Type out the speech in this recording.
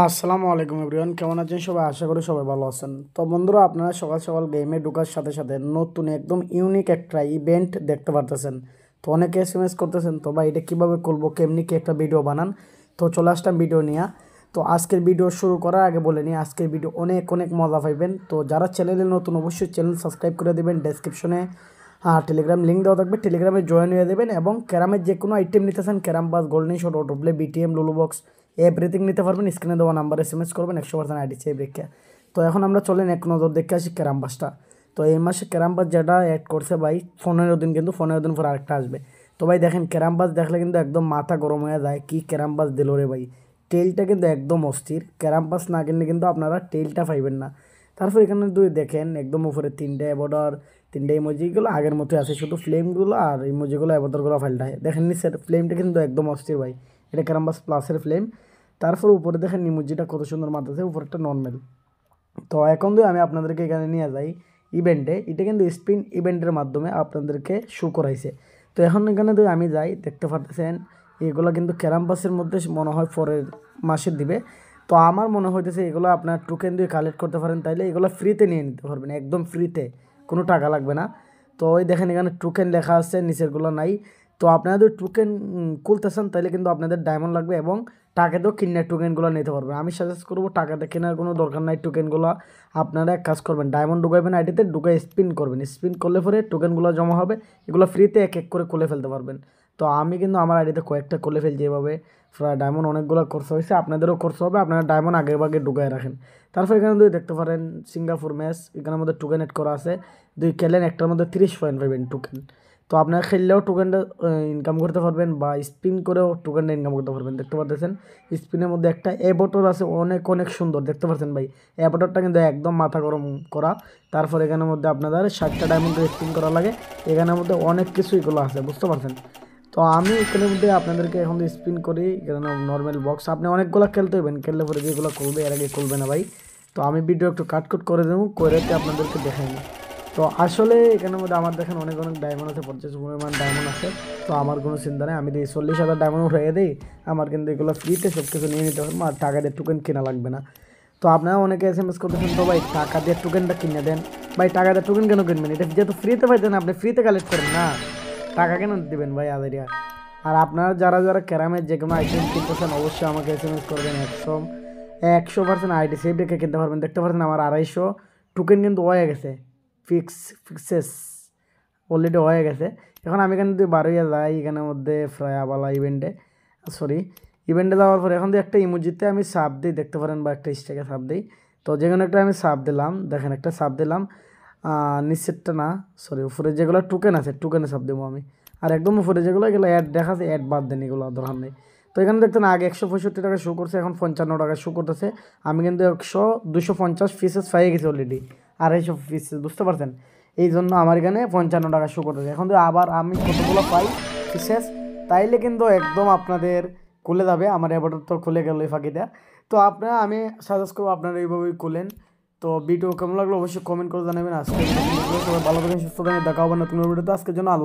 আসসালামু আলাইকুম এভরিওয়ান, কেমন আছেন সবাই? আশা করি সবাই ভালো আছেন। তো বন্ধুরা, আপনারা সকাল সকাল গেমে ঢোকার সাথে সাথে নতুন একদম ইউনিক একটা ইভেন্ট দেখতে পারতেছেন। তো অনেকে এসএমএস করতেছেন, তো ভাই এটা কীভাবে করবো, কেমনি কি একটা ভিডিও বানান। তো চলে আসলাম ভিডিও নিয়ে। তো আজকের ভিডিও শুরু করার আগে বলে নিই, আজকের ভিডিও অনেক অনেক মজা পাইবেন। তো যারা চ্যানেলে নতুন অবশ্যই চ্যানেল সাবস্ক্রাইব করে দেবেন। ডেসক্রিপশনে টেলিগ্রাম লিঙ্ক দেওয়া থাকবে, টেলিগ্রামে জয়েন হয়ে দেবেন। এবং ক্যারামের যে কোনো আইটেম নিতে চান, ক্যারাম বাস, গোল্ডেন শট, অটোপ্লে, বিটিএম, লুলু বক্স, এভরিথিং নিতে পারবেন। স্ক্রিনে দেওয়া নাম্বার এসএমএস করবেন, 100% আইডি চেয়ে রেখে। তো এখন আমরা চলেন এক নজর দেখে আসি ক্যারাম বাসটা। তো এই মাসে ক্যারাম বাস যেটা অ্যাড করছে ভাই, 15 দিন, কিন্তু 15 দিন পর আরেকটা আসবে। তো ভাই দেখেন, ক্যারাম বাস দেখলে কিন্তু একদম মাথা গরম হয়ে যায়। কি ক্যারাম বাস দিল রে ভাই! টেলটা কিন্তু একদম অস্থির। ক্যারাম বাস না কিনলে কিন্তু আপনারা টেলটা পাইবেন না। তারপর এখানে দুই দেখেন, একদম উপরে 3টে অ্যাভোটার, 3টে ইমোজিগুলো আগের মতোই আছে, শুধু ফ্লেমগুলো আর ইমোজিগুলো অ্যাভোটারগুলো ফাইলটায় দেখেন নিচের ফ্লেমটা কিন্তু একদম অস্থির ভাই। এটা ক্যারাম বাস প্লাসের ফ্লেম। তারপর উপরে দেখেন ইমোজিটা কত সুন্দর মারতেছে, উপরেরটা নর্মাল। তো এখন যদি আমি আপনাদেরকে এখানে নিয়ে যাই ইভেন্টে, এটা কিন্তু স্পিন ইভেন্টের মাধ্যমে আপনাদেরকে শো করাইছে। তো এখন এখানে যদি আমি যাই, দেখতে পারতেছেন এগুলো কিন্তু ক্যারাম বাসের মধ্যে মনে হয় পরের মাসে দিবে। তো আমার মনে হইতেছে এগুলো আপনার টোকেন দিয়ে কালেক্ট করতে পারেন, তাইলে এগুলো ফ্রিতে নিয়ে নিতে পারবেন, একদম ফ্রিতে, কোনো টাকা লাগবে না। তো ওই দেখেন এখানে টোকেন লেখা আছে, নিচেরগুলো নাই। তো আপনারা যদি টোকেন খুলতেছেন, তাহলে কিন্তু আপনাদের ডায়মন্ড লাগবে, এবং টাকাতেও কিনে টোকেনগুলো নিতে পারবেন। আমি সাজেস্ট করবো টাকাতে কেনার কোনো দরকার নাই টোকেনগুলো। আপনারা এক কাজ করবেন, ডায়মন্ড ঢুকাইবেন আইডিতে, ঢুকাই স্পিন করবেন। স্পিন করলে পরে টোকেনগুলো জমা হবে, এগুলো ফ্রিতে এক এক করে খুলে ফেলতে পারবেন। তো আমি কিন্তু আমার আইডিতে কয়েকটা খুলে ফেলছি এভাবে। প্রায় ডায়মন্ড অনেকগুলো কোর্স হয়েছে, আপনাদেরও কোর্স হবে। আপনারা ডায়মন্ড আগে ভাগে ঢুকাই রাখেন। তারপর এখানে যদি দেখতে পারেন সিঙ্গাপুর ম্যাচ, এখানের মধ্যে টোকেন এড করা আছে। দুই খেলেন, একটার মধ্যে 30 পয়েন্ট পাবেন টোকেন। তো আপনারা খেললেও টোকেনটা ইনকাম করতে পারবেন, বা স্পিন করেও টোকেনটা ইনকাম করতে পারবেন। দেখতে পাচ্ছেন স্পিনের মধ্যে একটা অ্যাভোটার আছে, অনেক অনেক সুন্দর দেখতে পাচ্ছেন ভাই। অ্যাভোটারটা কিন্তু একদম মাথা গরম করা। তারপর এখানের মধ্যে আপনাদের 60টা ডায়মন্ডের স্পিন করা লাগে। এখানের মধ্যে অনেক কিছু এগুলো আছে, বুঝতে পারছেন। তো আমি এখানের মধ্যে আপনাদেরকে এখন স্পিন করি, এখানে নর্মাল বক্স আপনি অনেকগুলো খেলতে হবেন, খেললে পরে যেগুলো করবে এর আগে করবে না ভাই। তো আমি ভিডিও একটু কাট করে দেবো, করে আপনাদেরকে দেখাই না। তো আসলে এখানের মধ্যে আমার দেখেন অনেক অনেক ডায়মন্ড আছে, 50 পরিমাণ ডায়মন্ড আছে। তো আমার কোনো চিন্তা নেই, আমি দিই 40,000 ডায়মন্ড উঠিয়ে দিই। আমার কিন্তু এগুলো ফ্রিতে সব কিছু নিয়ে নিতে পারবো, আর টাকা দিয়ে টোকেন কেনা লাগবে না। তো আপনারা অনেকে এসএমএস করতেছেন, তো ভাই টাকা দিয়ে টোকেনটা কিনে দেন। ভাই টাকা দিয়ে টোকেন কেন কিনবেন? এটা যেহেতু ফ্রিতে পাইতেন, আপনি ফ্রিতে কালেক্ট করেন না, টাকা কেন দিবেন ভাই আদেরিয়া? আর আপনারা যারা যারা ক্যারামের যে কোনো আইটেম কিনতেছেন, অবশ্যই আমাকে এসএমএস করবেন। 100% আইডি সেভ রেখে কিনতে পারবেন। দেখতে পাচ্ছেন আমার 250 টোকেন কিন্তু হয়ে গেছে, ফিক্সেস অলরেডি হয়ে গেছে। এখন আমি এখানে যদি বারোইয়া যাই, এখানের মধ্যে ফ্রায়াবালা ইভেন্টে যাওয়ার পরে এখন যদি একটা ইমোজিতে আমি সাপ দিই, দেখতে পারেন, বা একটা স্টেকে সাপ দিই। তো যে কোনো একটা আমি সাপ দিলাম, দেখেন একটা সাপ দিলাম। নিচেরটা না, উপরে যেগুলো টোকেন আছে টোকেনে সাপ দেবো আমি। আর একদম উপরে যেগুলো, এগুলো অ্যাড দেখাচ্ছে, অ্যাড বাদ দেন, এগুলো দরকার নেই। তো এখানে দেখতেন আগে 165 টাকা শো করছে, এখন 55 টাকা শো করতেছে। আমি কিন্তু 250 পিসেস পাই গেছি অলরেডি, 250 পিসেস, বুঝতে পারছেন। এই জন্য আমার এখানে 55 টাকা শো করতেছে। এখন তো আবার আমি কতগুলো পাই পিসেস, তাইলে কিন্তু একদম আপনাদের খুলে যাবে। আমার এবার তো খুলে গেল এই ফাঁকিটা। তো আপনারা, আমি সাজেস্ট করবো আপনারা এইভাবেই খুলেন। তো ভিডিও কেমন লাগলো অবশ্যই কমেন্ট করে জানাবেন। আজকে সবাই ভালো থাকেন, সুস্থ থাকেন, দেখা হবে নতুন ভিডিওতে। আজকের জন্য